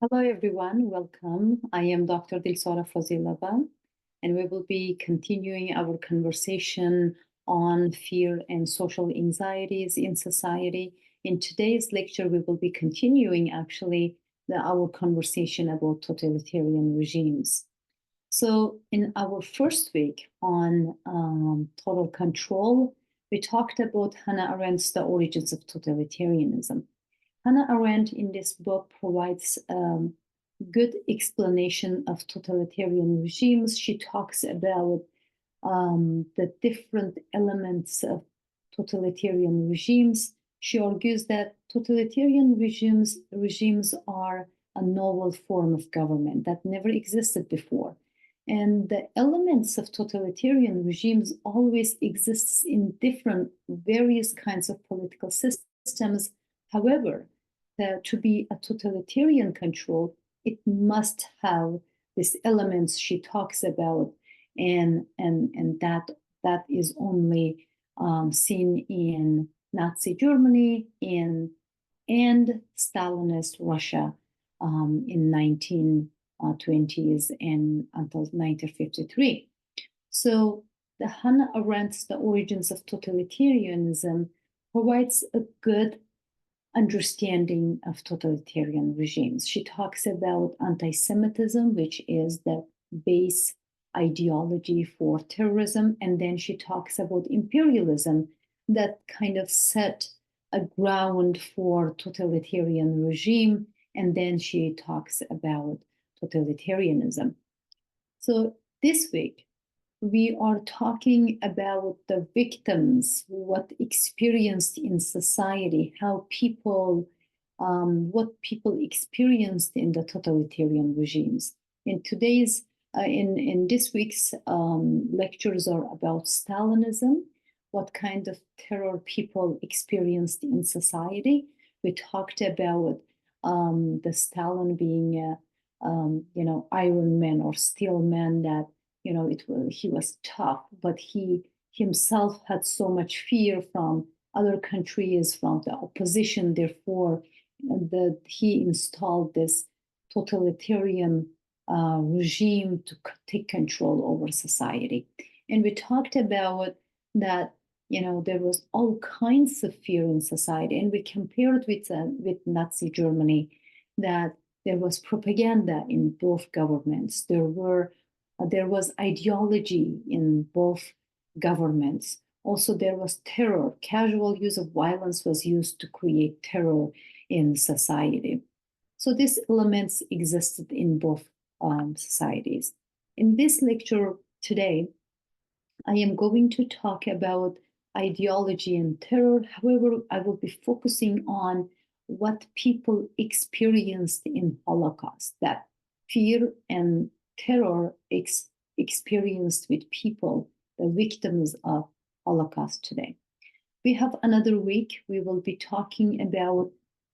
Hello, everyone. Welcome. I am Dr. Dilsora Fozilova, and we will be continuing our conversation on fear and social anxieties in society. In today's lecture, we will be continuing our conversation about totalitarian regimes. So, in our first week on total control, we talked about Hannah Arendt's The Origins of Totalitarianism. Hannah Arendt in this book provides good explanation of totalitarian regimes. She talks about the different elements of totalitarian regimes. She argues that totalitarian regimes are a novel form of government that never existed before. And the elements of totalitarian regimes always exists in different various kinds of political systems. However, to be a totalitarian control, it must have these elements she talks about, and that is only seen in Nazi Germany and Stalinist Russia in 1920s and until 1953. So the Hannah Arendt's The Origins of Totalitarianism provides a good understanding of totalitarian regimes. She talks about anti-Semitism, which is the base ideology for terrorism, and then she talks about imperialism that kind of set a ground for totalitarian regime, and then she talks about totalitarianism. So this week, we are talking about the victims, what experienced in society, how what people experienced in the totalitarian regimes. In this week's lectures are about Stalinism, what kind of terror people experienced in society. We talked about the Stalin being Iron Man or Steel Man, that he was tough, but he himself had so much fear from other countries, from the opposition. Therefore, that he installed this totalitarian regime to take control over society. And we talked about that. There was all kinds of fear in society, and we compared with Nazi Germany, that there was propaganda in both governments. There was ideology in both governments. Also, there was terror. Casual use of violence was used to create terror in society. So these elements existed in both societies. In this lecture today, I am going to talk about ideology and terror. However, I will be focusing on what people experienced in Holocaust, that fear and terror experienced with people, the victims of Holocaust today. We have another week. We will be talking about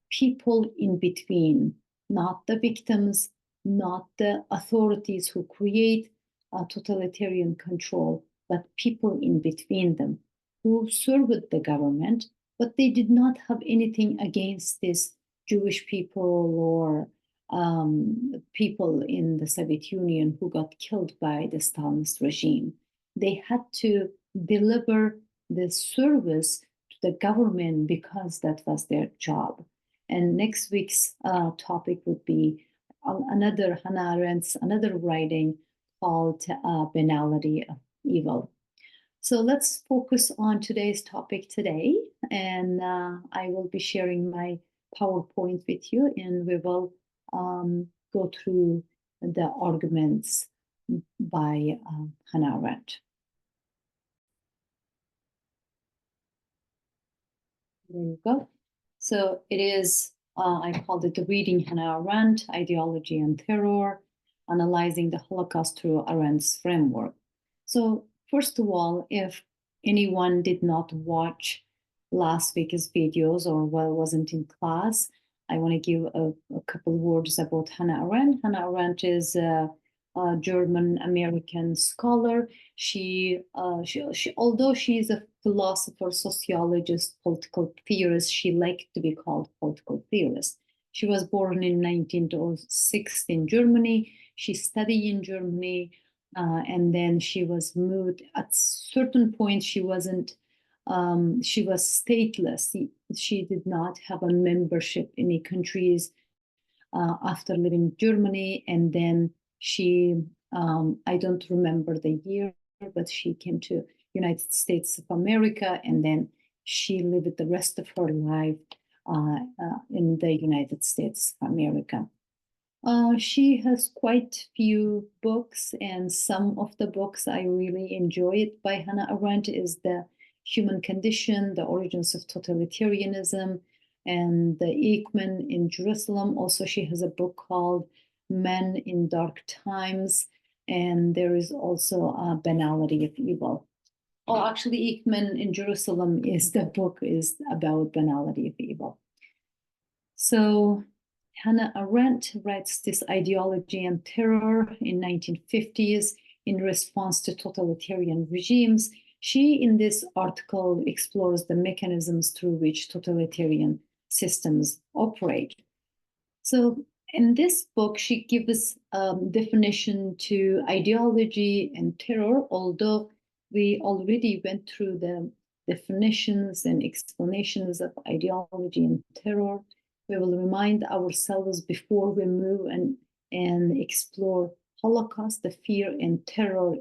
people in between, not the victims, not the authorities who create a totalitarian control, but people in between them who served the government, but they did not have anything against these Jewish people or people in the Soviet Union who got killed by the Stalinist regime. They had to deliver the service to the government because that was their job. And next week's topic would be another Hannah Arendt's another writing called Banality of Evil. So let's focus on today's topic today, and I will be sharing my PowerPoint with you, and we will go through the arguments by Hannah Arendt. There you go. So it is, I called it the Reading Hannah Arendt, Ideology and Terror, Analyzing the Holocaust through Arendt's Framework. So first of all, if anyone did not watch last week's videos or wasn't in class, I want to give a couple words about Hannah Arendt. Hannah Arendt is a German-American scholar. She, although she is a philosopher, sociologist, political theorist, she liked to be called political theorist. She was born in 1906 in Germany. She studied in Germany, and then she was moved. At certain point, she wasn't. She was stateless. She did not have a membership in any countries after living in Germany, and then she. I don't remember the year, but she came to United States of America, and then she lived the rest of her life in the United States of America. She has quite few books, and some of the books I really enjoyed by Hannah Arendt is The Human Condition, The Origins of Totalitarianism, and The Eichmann in Jerusalem. Also, she has a book called Men in Dark Times, and there is also Banality of Evil. Oh, actually, Eichmann in Jerusalem is the book is about banality of evil. So Hannah Arendt writes this ideology and terror in 1950s in response to totalitarian regimes. She, in this article, explores the mechanisms through which totalitarian systems operate. So in this book, she gives a definition to ideology and terror, although we already went through the definitions and explanations of ideology and terror. We will remind ourselves before we move and explore Holocaust, the fear and terror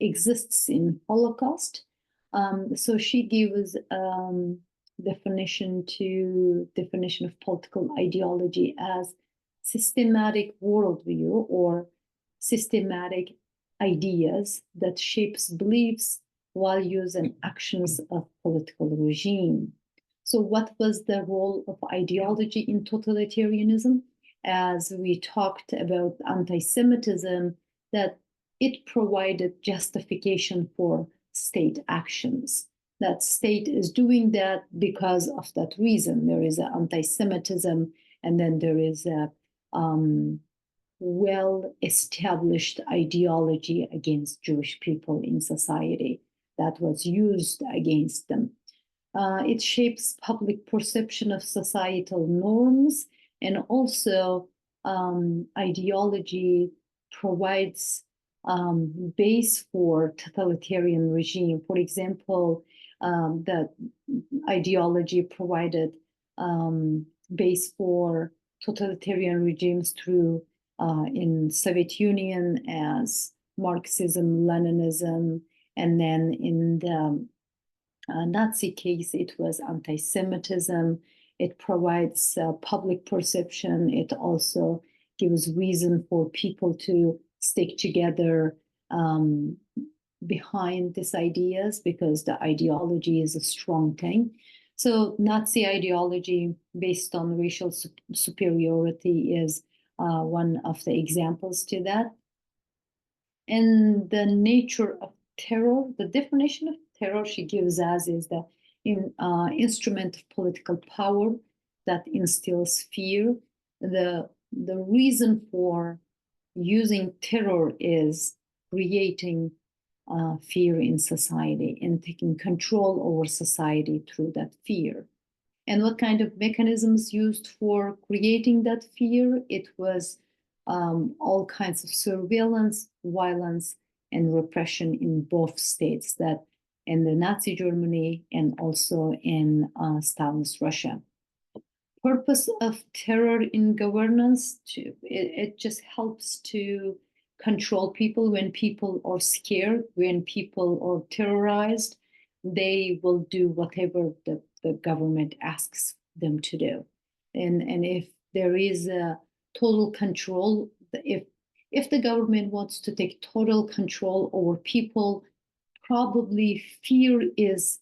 exists in Holocaust. So she gives definition of political ideology as systematic worldview or systematic ideas that shapes beliefs, values, and actions of political regime. So what was the role of ideology in totalitarianism? As we talked about anti-Semitism, that it provided justification for state actions. That state is doing that because of that reason. There is an anti-Semitism, and then there is a well-established ideology against Jewish people in society that was used against them. It shapes public perception of societal norms, and also ideology provides base for totalitarian regime. For example, that ideology provided base for totalitarian regimes through in Soviet Union as Marxism, Leninism, and then in the Nazi case, it was anti-Semitism. It provides public perception. It also gives reason for people to stick together behind these ideas because the ideology is a strong thing. So Nazi ideology based on racial superiority is one of the examples to that. And the nature of terror, the definition of terror she gives us is the instrument of political power that instills fear. The reason for using terror is creating fear in society and taking control over society through that fear. And what kind of mechanisms used for creating that fear? It was all kinds of surveillance, violence, and repression in both states, that in the Nazi Germany and also in Stalin's Russia. Purpose of terror in governance, it just helps to control people. When people are scared, when people are terrorized, they will do whatever the government asks them to do. And if there is a total control, if the government wants to take total control over people, probably fear is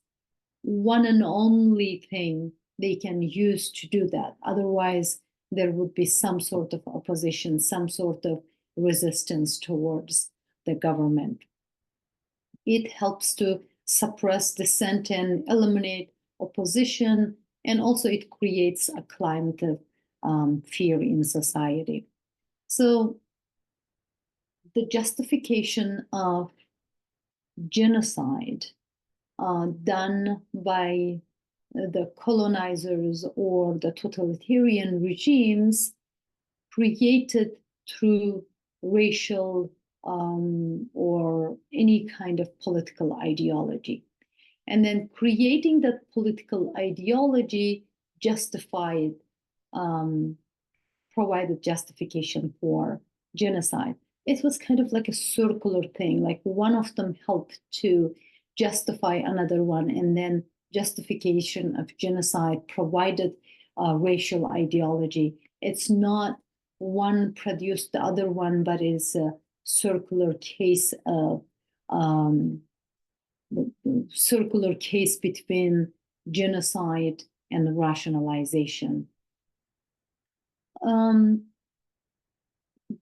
one and only thing they can use to do that. Otherwise, there would be some sort of opposition, some sort of resistance towards the government. It helps to suppress dissent and eliminate opposition, and also it creates a climate of fear in society. So the justification of genocide done by the colonizers or the totalitarian regimes created through racial or any kind of political ideology. And then creating that political ideology justified, provided justification for genocide. It was kind of like a circular thing, like one of them helped to justify another one, and then justification of genocide provided racial ideology. It's not one produced the other one, but it's a circular case of circular case between genocide and rationalization.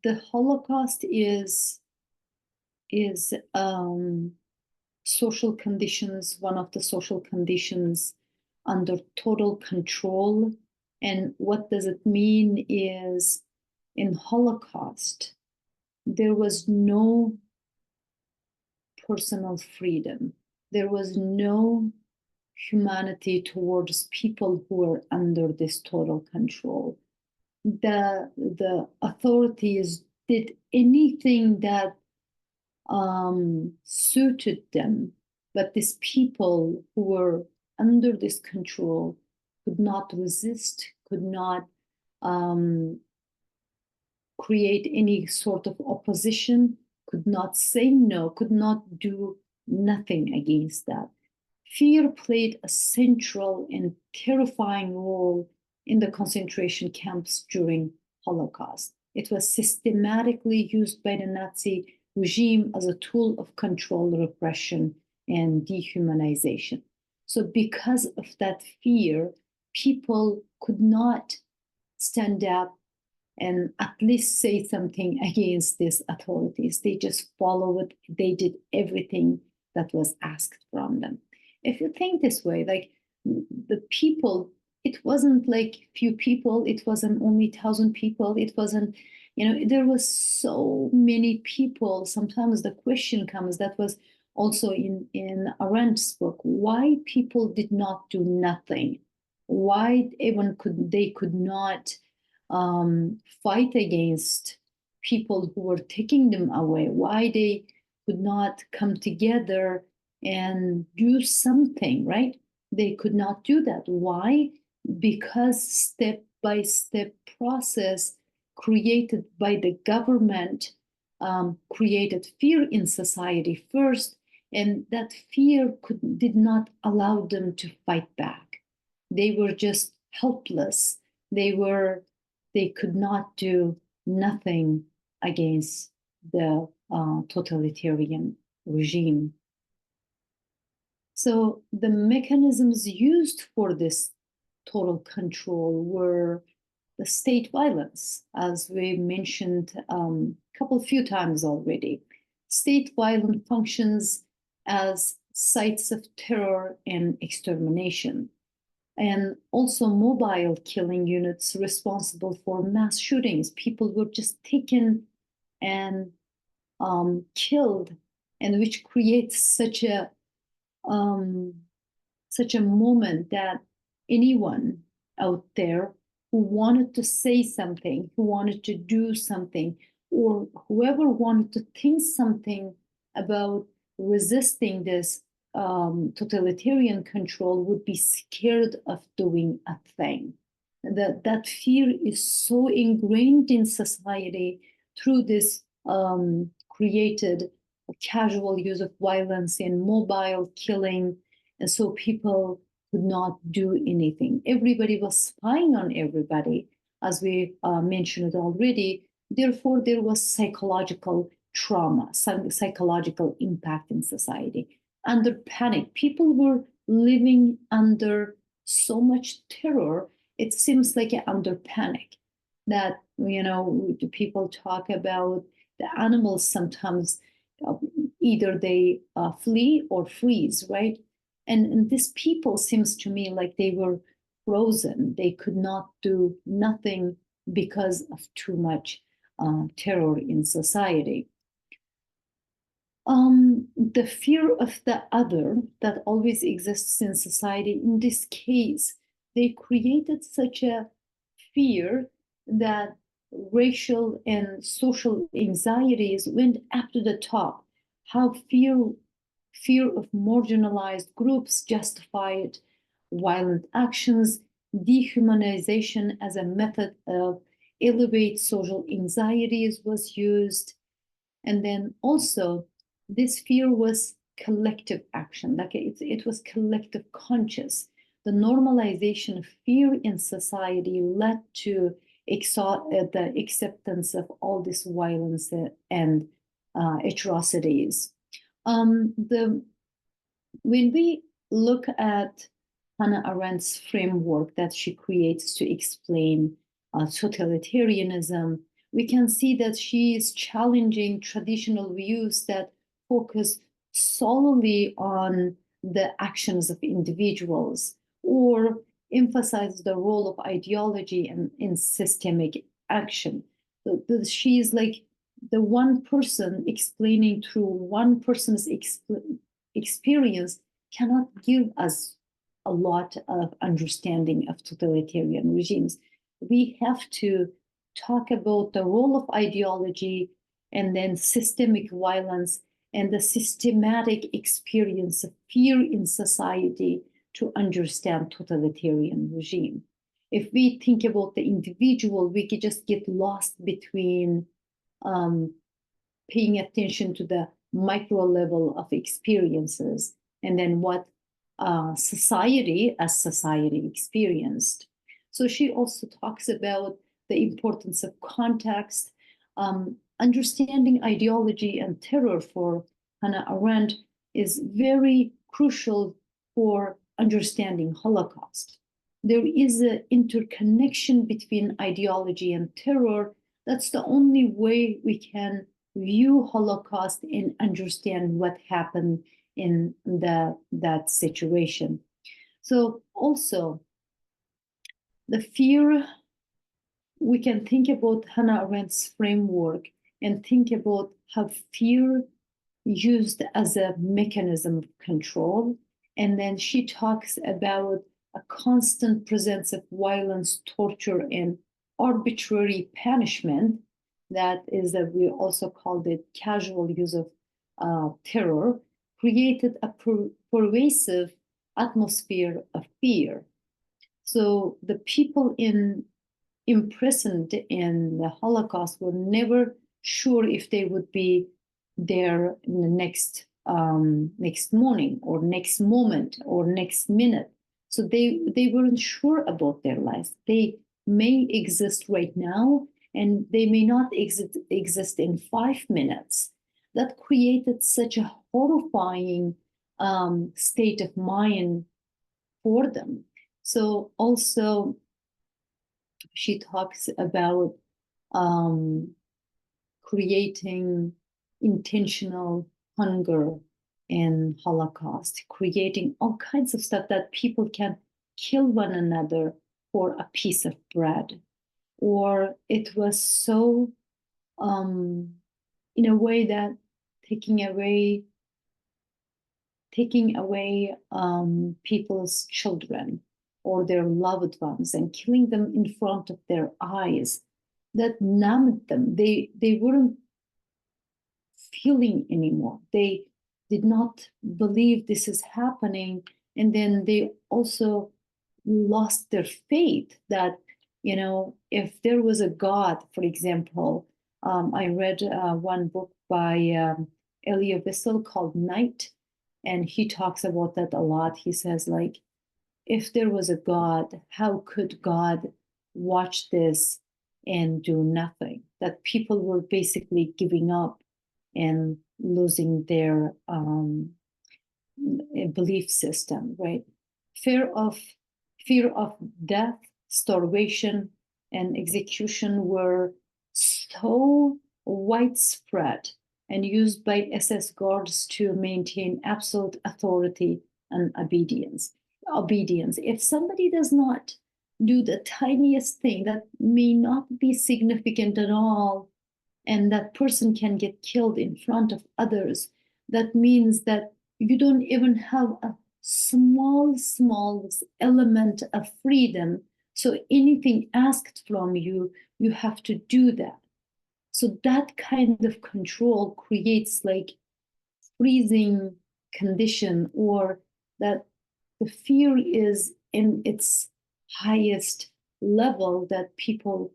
The Holocaust is social conditions, one of the social conditions under total control. And what does it mean is, in Holocaust, there was no personal freedom. There was no humanity towards people who were under this total control. The authorities did anything that suited them, but these people who were under this control could not resist, could not create any sort of opposition, could not say no, could not do nothing against that. Fear played a central and terrifying role in the concentration camps during Holocaust. It was systematically used by the Nazi regime as a tool of control, repression, and dehumanization. So because of that fear, people could not stand up and at least say something against these authorities. They just followed, they did everything that was asked from them. If you think this way, like the people, it wasn't like few people, it wasn't only 1,000 people, it wasn't, there was so many people. Sometimes the question comes, that was also in Arendt's book, why people did not do nothing, why even they could not fight against people who were taking them away, why they could not come together and do something, right? They could not do that. Why? Because step-by-step process created by the government created fear in society first, and that fear did not allow them to fight back. They were just helpless. They could not do nothing against the totalitarian regime. So the mechanisms used for this total control were the state violence, as we mentioned few times already. State violence functions as sites of terror and extermination, and also mobile killing units responsible for mass shootings. People were just taken and killed, and which creates such a moment that anyone out there who wanted to say something, who wanted to do something, or whoever wanted to think something about resisting this totalitarian control would be scared of doing a thing. That fear is so ingrained in society through this created casual use of violence and mobile killing. And so people could not do anything. Everybody was spying on everybody, as we mentioned already. Therefore, there was psychological trauma, some psychological impact in society. Under panic, people were living under so much terror. It seems like under panic that, people talk about the animals sometimes either they flee or freeze, right? And these people seems to me like they were frozen. They could not do nothing because of too much terror in society. The fear of the other that always exists in society, in this case, they created such a fear that racial and social anxieties went up to the top. How fear of marginalized groups justified violent actions, dehumanization as a method of elevate social anxieties was used. And then also, this fear was collective action, like it was collective conscious. The normalization of fear in society led to the acceptance of all this violence and atrocities. When we look at Hannah Arendt's framework that she creates to explain totalitarianism, we can see that she is challenging traditional views that focus solely on the actions of individuals or emphasize the role of ideology in systemic action. She is like the one person explaining through one person's experience cannot give us a lot of understanding of totalitarian regimes. We have to talk about the role of ideology and then systemic violence and the systematic experience of fear in society to understand totalitarian regime. If we think about the individual, we could just get lost between paying attention to the micro level of experiences and then what society experienced. So she also talks about the importance of context. Understanding ideology and terror for Hannah Arendt is very crucial for understanding Holocaust. There is an interconnection between ideology and terror. That's the only way we can view Holocaust and understand what happened in that situation. So also, the fear, we can think about Hannah Arendt's framework and think about how fear used as a mechanism of control. And then she talks about a constant presence of violence, torture, and arbitrary punishment. That is that we also called it casual use of terror, created a pervasive atmosphere of fear. So the people imprisoned in the Holocaust were never sure if they would be there in the next morning or next moment or next minute. So they weren't sure about their lives. They may exist right now and they may not exist in 5 minutes. That created such a horrifying state of mind for them. So also, she talks about creating intentional hunger in Holocaust, creating all kinds of stuff that people can kill one another for a piece of bread. Or it was so, in a way that taking away people's children or their loved ones and killing them in front of their eyes, that numbed them. They weren't feeling anymore. They did not believe this is happening. And then they also lost their faith that, if there was a God, for example, I read one book by Elie Wiesel called Night, and he talks about that a lot. He says, like, if there was a God, how could God watch this and do nothing? That people were basically giving up and losing their belief system, right? Fear of death, starvation, and execution were so widespread and used by SS guards to maintain absolute authority and obedience. If somebody does not do the tiniest thing that may not be significant at all, and that person can get killed in front of others, that means that you don't even have a small element of freedom. So anything asked from you, you have to do that. So that kind of control creates like freezing condition, or that the fear is in its highest level, that people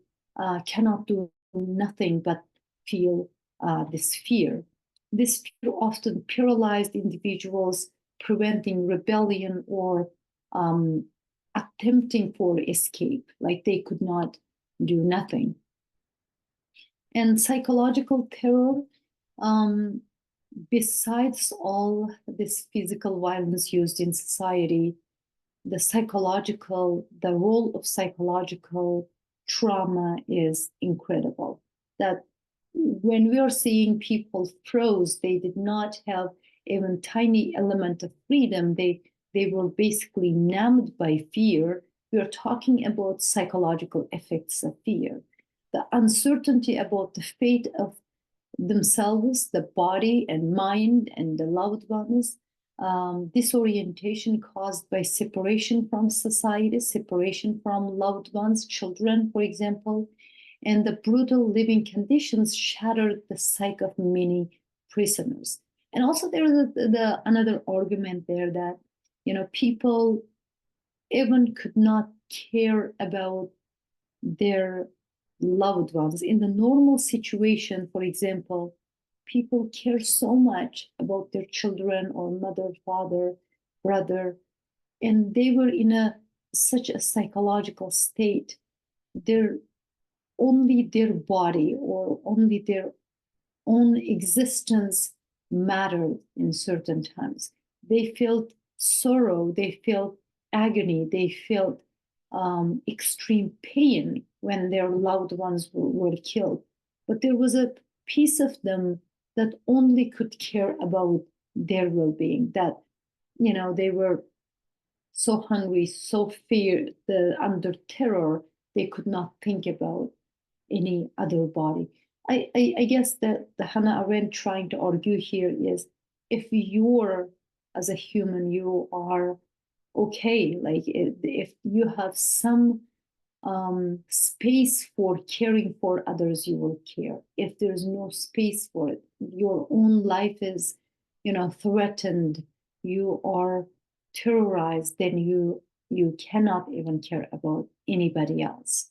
cannot do nothing but feel this fear. This fear often paralyzed individuals, preventing rebellion or attempting for escape, like they could not do nothing. And psychological terror, um, besides all this physical violence used in society, the role of psychological trauma is incredible. That when we are seeing people froze, they did not have even tiny element of freedom. They were basically numbed by fear. We are talking about psychological effects of fear. The uncertainty about the fate of themselves, the body and mind, and the loved ones, disorientation caused by separation from society, separation from loved ones, children, for example, and the brutal living conditions shattered the psyche of many prisoners. And also there is another argument there that, people even could not care about their loved ones. In the normal situation, for example, people care so much about their children or mother, father, brother, and they were in such a psychological state. Only their body or only their own existence mattered in certain times. They felt sorrow, they felt agony, they felt extreme pain when their loved ones were killed. But there was a piece of them that only could care about their well-being, that, they were so hungry, so feared, under terror, they could not think about any other body. I guess that the Hannah Arendt trying to argue here is, if you're, as a human, you are okay, like if you have some space for caring for others, you will care. If there's no space for it, your own life is, threatened, you are terrorized, then you cannot even care about anybody else.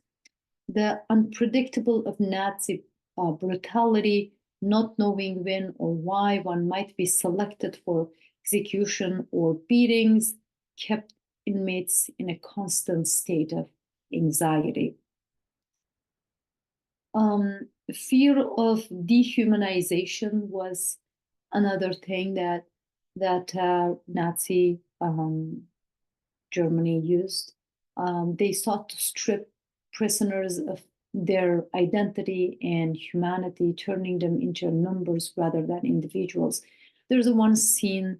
The unpredictable of Nazi brutality, not knowing when or why one might be selected for execution or beatings, kept inmates in a constant state of anxiety. Fear of dehumanization was another thing that Nazi Germany used. They sought to strip prisoners of their identity and humanity, turning them into numbers rather than individuals. There's one scene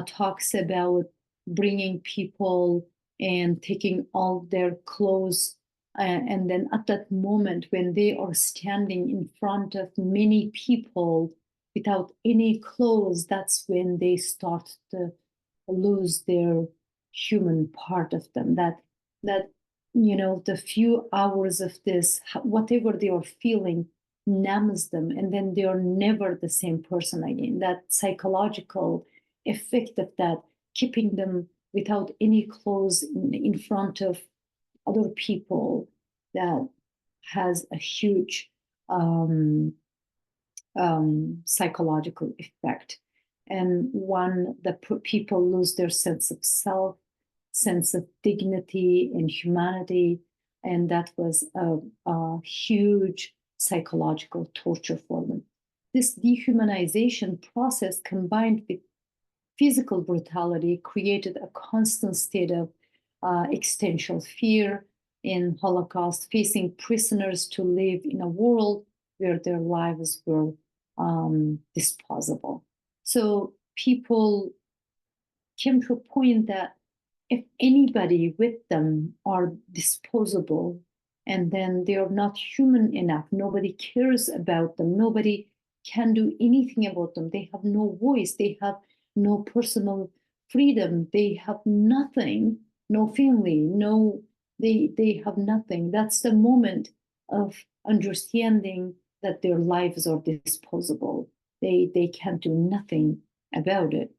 talks about bringing people and taking all their clothes, and then at that moment when they are standing in front of many people without any clothes, that's when they start to lose their human part of them. That the few hours of this, whatever they are feeling, numbs them, and then they are never the same person again. That psychological effect of that, keeping them without any clothes in front of other people, that has a huge psychological effect. And when the people lose their sense of self, sense of dignity and humanity, and that was a huge psychological torture for them. This dehumanization process, combined with physical brutality, created a constant state of existential fear in Holocaust, facing prisoners to live in a world where their lives were disposable. So people came to a point that if anybody with them are disposable, and then they are not human enough, nobody cares about them, nobody can do anything about them. They have no voice. They have no personal freedom. They have nothing, no family, they have nothing. That's the moment of understanding that their lives are disposable. They can do nothing about it.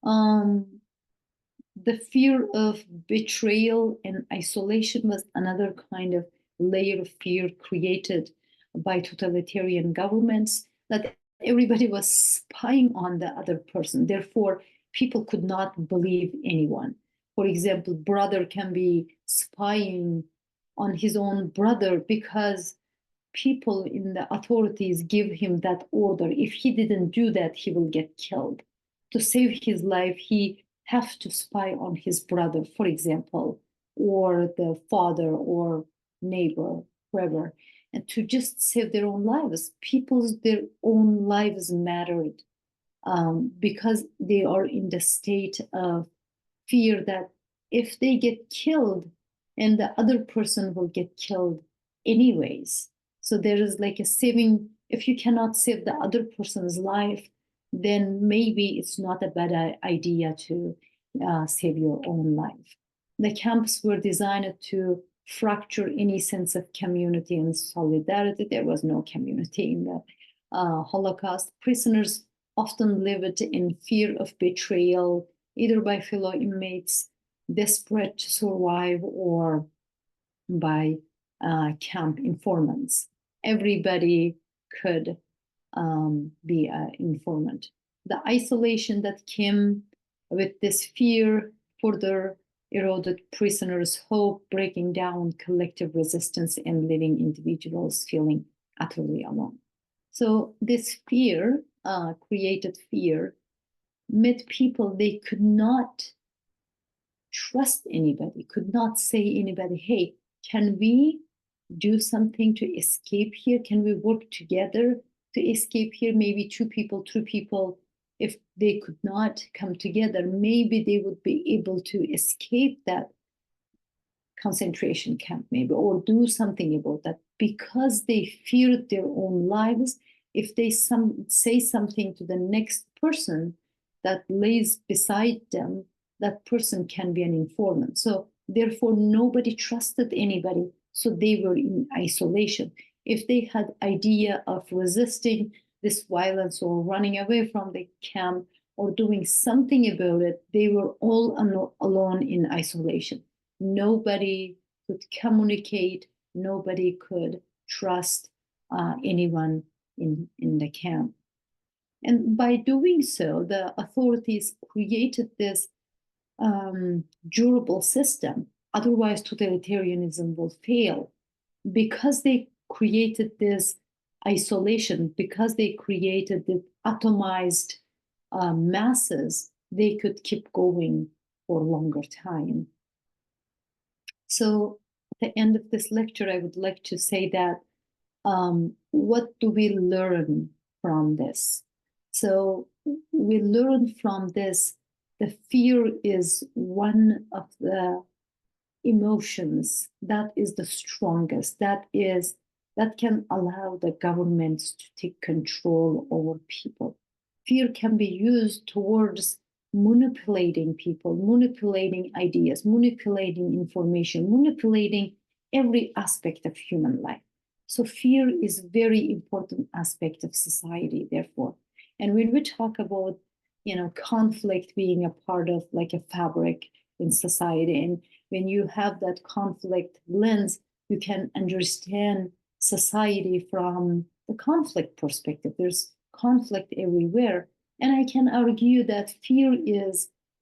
The fear of betrayal and isolation was another kind of layer of fear created by totalitarian governments, that everybody was spying on the other person. Therefore, people could not believe anyone. For example, brother can be spying on his own brother because people in the authorities give him that order. If he didn't do that, he will get killed. To save his life, he have to spy on his brother, for example, or the father or neighbor, whoever, and to just save their own lives. Their own lives mattered, because they are in the state of fear that if they get killed, and the other person will get killed anyways. So there is like a saving. If you cannot save the other person's life, then maybe it's not a bad idea to save your own life. The camps were designed to fracture any sense of community and solidarity. There was no community in the Holocaust. Prisoners often lived in fear of betrayal, either by fellow inmates desperate to survive or by camp informants. Everybody could be an informant. The isolation that came with this fear further eroded prisoners' hope, breaking down collective resistance and leaving individuals feeling utterly alone. So this fear, created fear, made people, they could not trust anybody, could not say anybody, hey, can we do something to escape here? Can we work together to escape here? Maybe two people, if they could not come together, maybe they would be able to escape that concentration camp, maybe, or do something about that, because they feared their own lives. If they say something to the next person that lays beside them, that person can be an informant. So therefore, nobody trusted anybody. So they were in isolation. If they had idea of resisting this violence or running away from the camp or doing something about it, they were all alone in isolation. Nobody could communicate. Nobody could trust anyone in the camp. And by doing so, the authorities created this durable system. Otherwise, totalitarianism will fail. Because they created this isolation, because they created the atomized masses, they could keep going for a longer time. So at the end of this lecture, I would like to say that what do we learn from this? So we learn from this, the fear is one of the emotions that is the strongest, that can allow the governments to take control over people. Fear can be used towards manipulating people, manipulating ideas, manipulating information, manipulating every aspect of human life. So fear is a very important aspect of society, therefore. And when we talk about, conflict being a part of like a fabric in society, and when you have that conflict lens, you can understand society from the conflict perspective. There's conflict everywhere. And I can argue that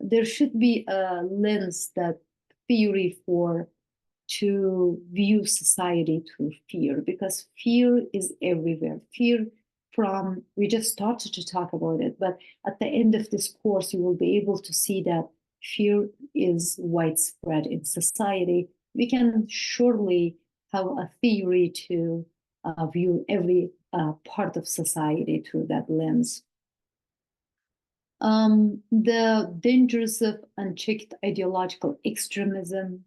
there should be a lens, that theory to view society through fear, because fear is everywhere. Fear we just started to talk about it, but at the end of this course, you will be able to see that fear is widespread in society. We can surely have a theory to view every part of society through that lens. The dangers of unchecked ideological extremism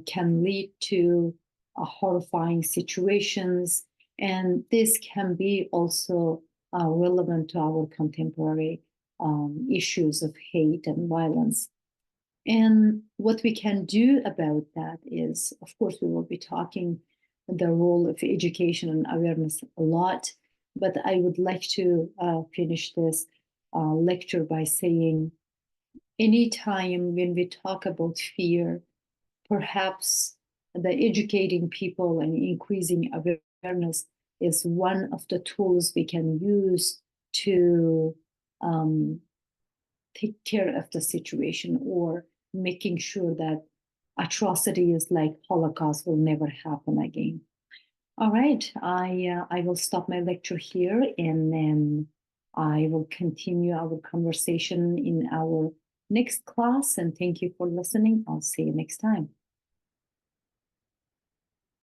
can lead to horrifying situations, And this can be also relevant to our contemporary issues of hate and violence. And what we can do about that is, of course, we will be talking the role of education and awareness a lot, but I would like to finish this lecture by saying, anytime when we talk about fear, perhaps the educating people and increasing awareness is one of the tools we can use to take care of the situation, or making sure that atrocities like Holocaust will never happen again. All right, I will stop my lecture here, and then I will continue our conversation in our next class. And thank you for listening. I'll see you next time.